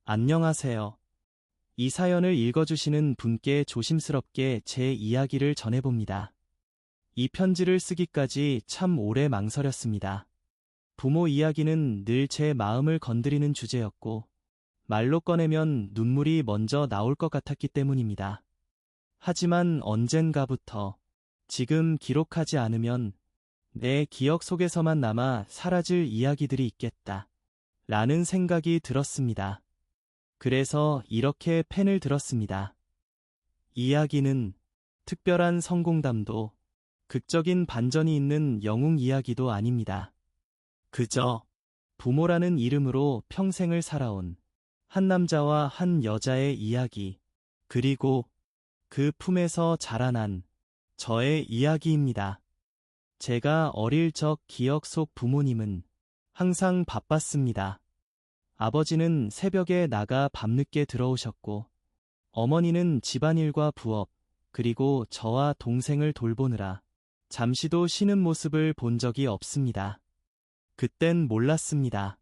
안녕하세요. 이 사연을 읽어주시는 분께 조심스럽게 제 이야기를 전해봅니다. 이 편지를 쓰기까지 참 오래 망설였습니다. 부모 이야기는 늘 제 마음을 건드리는 주제였고, 말로 꺼내면 눈물이 먼저 나올 것 같았기 때문입니다. 하지만 언젠가부터 지금 기록하지 않으면 내 기억 속에서만 남아 사라질 이야기들이 있겠다. 라는 생각이 들었습니다. 그래서 이렇게 펜을 들었습니다. 이야기는 특별한 성공담도 극적인 반전이 있는 영웅 이야기도 아닙니다. 그저 부모라는 이름으로 평생을 살아온 한 남자와 한 여자의 이야기, 그리고 그 품에서 자라난 저의 이야기입니다. 제가 어릴 적 기억 속 부모님은 항상 바빴습니다. 아버지는 새벽에 나가 밤늦게 들어오셨고, 어머니는 집안일과 부업, 그리고 저와 동생을 돌보느라 잠시도 쉬는 모습을 본 적이 없습니다. 그땐 몰랐습니다.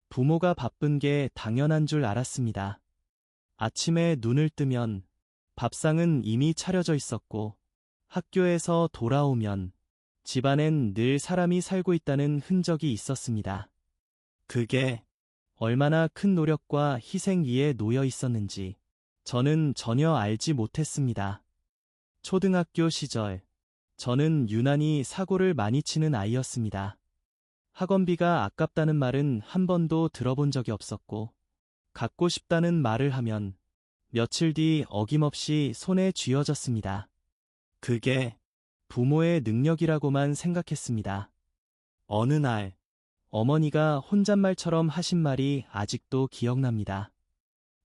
부모가 바쁜 게 당연한 줄 알았습니다. 아침에 눈을 뜨면 밥상은 이미 차려져 있었고, 학교에서 돌아오면 집안엔 늘 사람이 살고 있다는 흔적이 있었습니다. 그게 얼마나 큰 노력과 희생 위에 놓여 있었는지 저는 전혀 알지 못했습니다. 초등학교 시절, 저는 유난히 사고를 많이 치는 아이였습니다. 학원비가 아깝다는 말은 한 번도 들어본 적이 없었고, 갖고 싶다는 말을 하면 며칠 뒤 어김없이 손에 쥐어졌습니다. 그게 부모의 능력이라고만 생각했습니다. 어느 날, 어머니가 혼잣말처럼 하신 말이 아직도 기억납니다.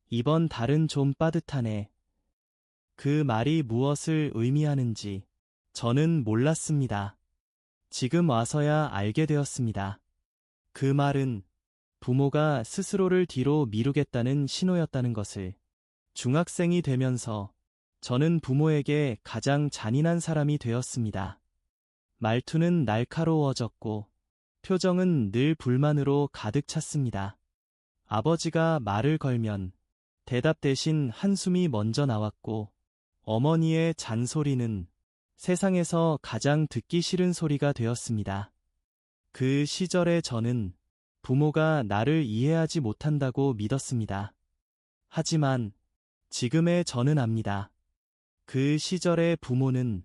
이번 달은 좀 빠듯하네. 그 말이 무엇을 의미하는지 저는 몰랐습니다. 지금 와서야 알게 되었습니다. 그 말은 부모가 스스로를 뒤로 미루겠다는 신호였다는 것을. 중학생이 되면서 저는 부모에게 가장 잔인한 사람이 되었습니다. 말투는 날카로워졌고, 표정은 늘 불만으로 가득 찼습니다. 아버지가 말을 걸면 대답 대신 한숨이 먼저 나왔고, 어머니의 잔소리는 세상에서 가장 듣기 싫은 소리가 되었습니다. 그 시절에 저는 부모가 나를 이해하지 못한다고 믿었습니다. 하지만 지금의 저는 압니다. 그 시절의 부모는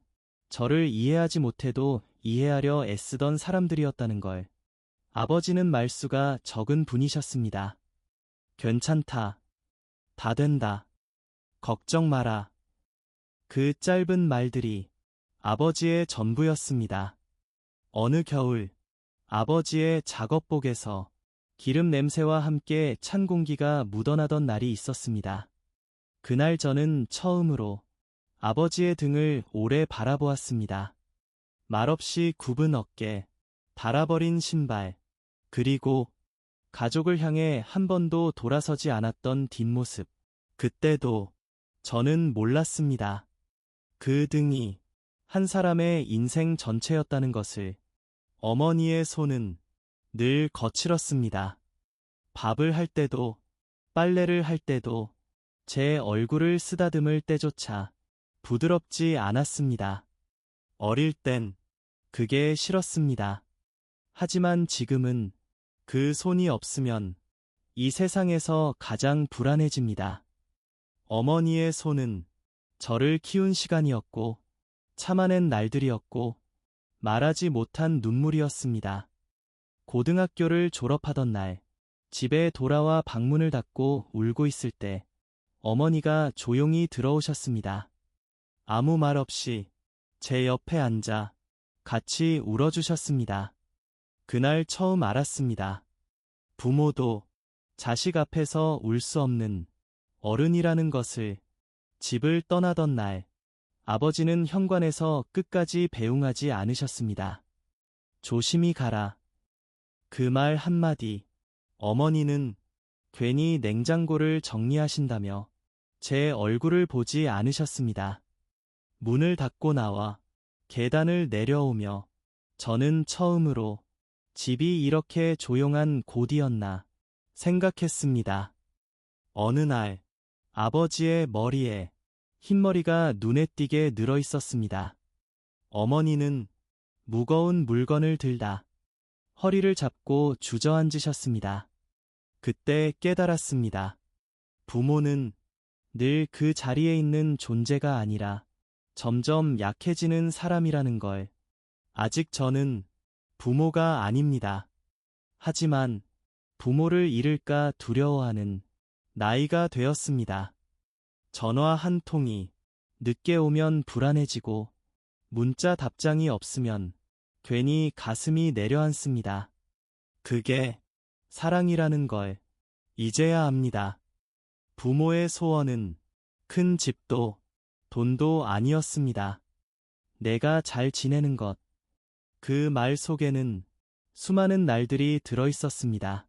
저를 이해하지 못해도 이해하려 애쓰던 사람들이었다는 걸. 아버지는 말수가 적은 분이셨습니다. 괜찮다. 다 된다. 걱정 마라. 그 짧은 말들이 아버지의 전부였습니다. 어느 겨울, 아버지의 작업복에서 기름 냄새와 함께 찬 공기가 묻어나던 날이 있었습니다. 그날 저는 처음으로 아버지의 등을 오래 바라보았습니다. 말없이 굽은 어깨, 닳아버린 신발, 그리고 가족을 향해 한 번도 돌아서지 않았던 뒷모습. 그때도 저는 몰랐습니다. 그 등이 한 사람의 인생 전체였다는 것을. 어머니의 손은 늘 거칠었습니다. 밥을 할 때도, 빨래를 할 때도, 제 얼굴을 쓰다듬을 때조차 부드럽지 않았습니다. 어릴 땐 그게 싫었습니다. 하지만 지금은 그 손이 없으면 이 세상에서 가장 불안해집니다. 어머니의 손은 저를 키운 시간이었고, 참아낸 날들이었고, 말하지 못한 눈물이었습니다. 고등학교를 졸업하던 날, 집에 돌아와 방문을 닫고 울고 있을 때, 어머니가 조용히 들어오셨습니다. 아무 말 없이 제 옆에 앉아 같이 울어주셨습니다. 그날 처음 알았습니다. 부모도 자식 앞에서 울 수 없는 어른이라는 것을. 집을 떠나던 날, 아버지는 현관에서 끝까지 배웅하지 않으셨습니다. 조심히 가라. 그 말 한마디. 어머니는 괜히 냉장고를 정리하신다며 제 얼굴을 보지 않으셨습니다. 문을 닫고 나와 계단을 내려오며 저는 처음으로 집이 이렇게 조용한 곳이었나 생각했습니다. 어느 날, 아버지의 머리에 흰머리가 눈에 띄게 늘어 있었습니다. 어머니는 무거운 물건을 들다 허리를 잡고 주저앉으셨습니다. 그때 깨달았습니다. 부모는 늘 그 자리에 있는 존재가 아니라 점점 약해지는 사람이라는 걸. 아직 저는 부모가 아닙니다. 하지만 부모를 잃을까 두려워하는 나이가 되었습니다. 전화 한 통이 늦게 오면 불안해지고 문자 답장이 없으면 괜히 가슴이 내려앉습니다. 그게 사랑이라는 걸 이제야 압니다. 부모의 소원은 큰 집도 돈도 아니었습니다. 내가 잘 지내는 것. 그 말 속에는 수많은 날들이 들어 있었습니다.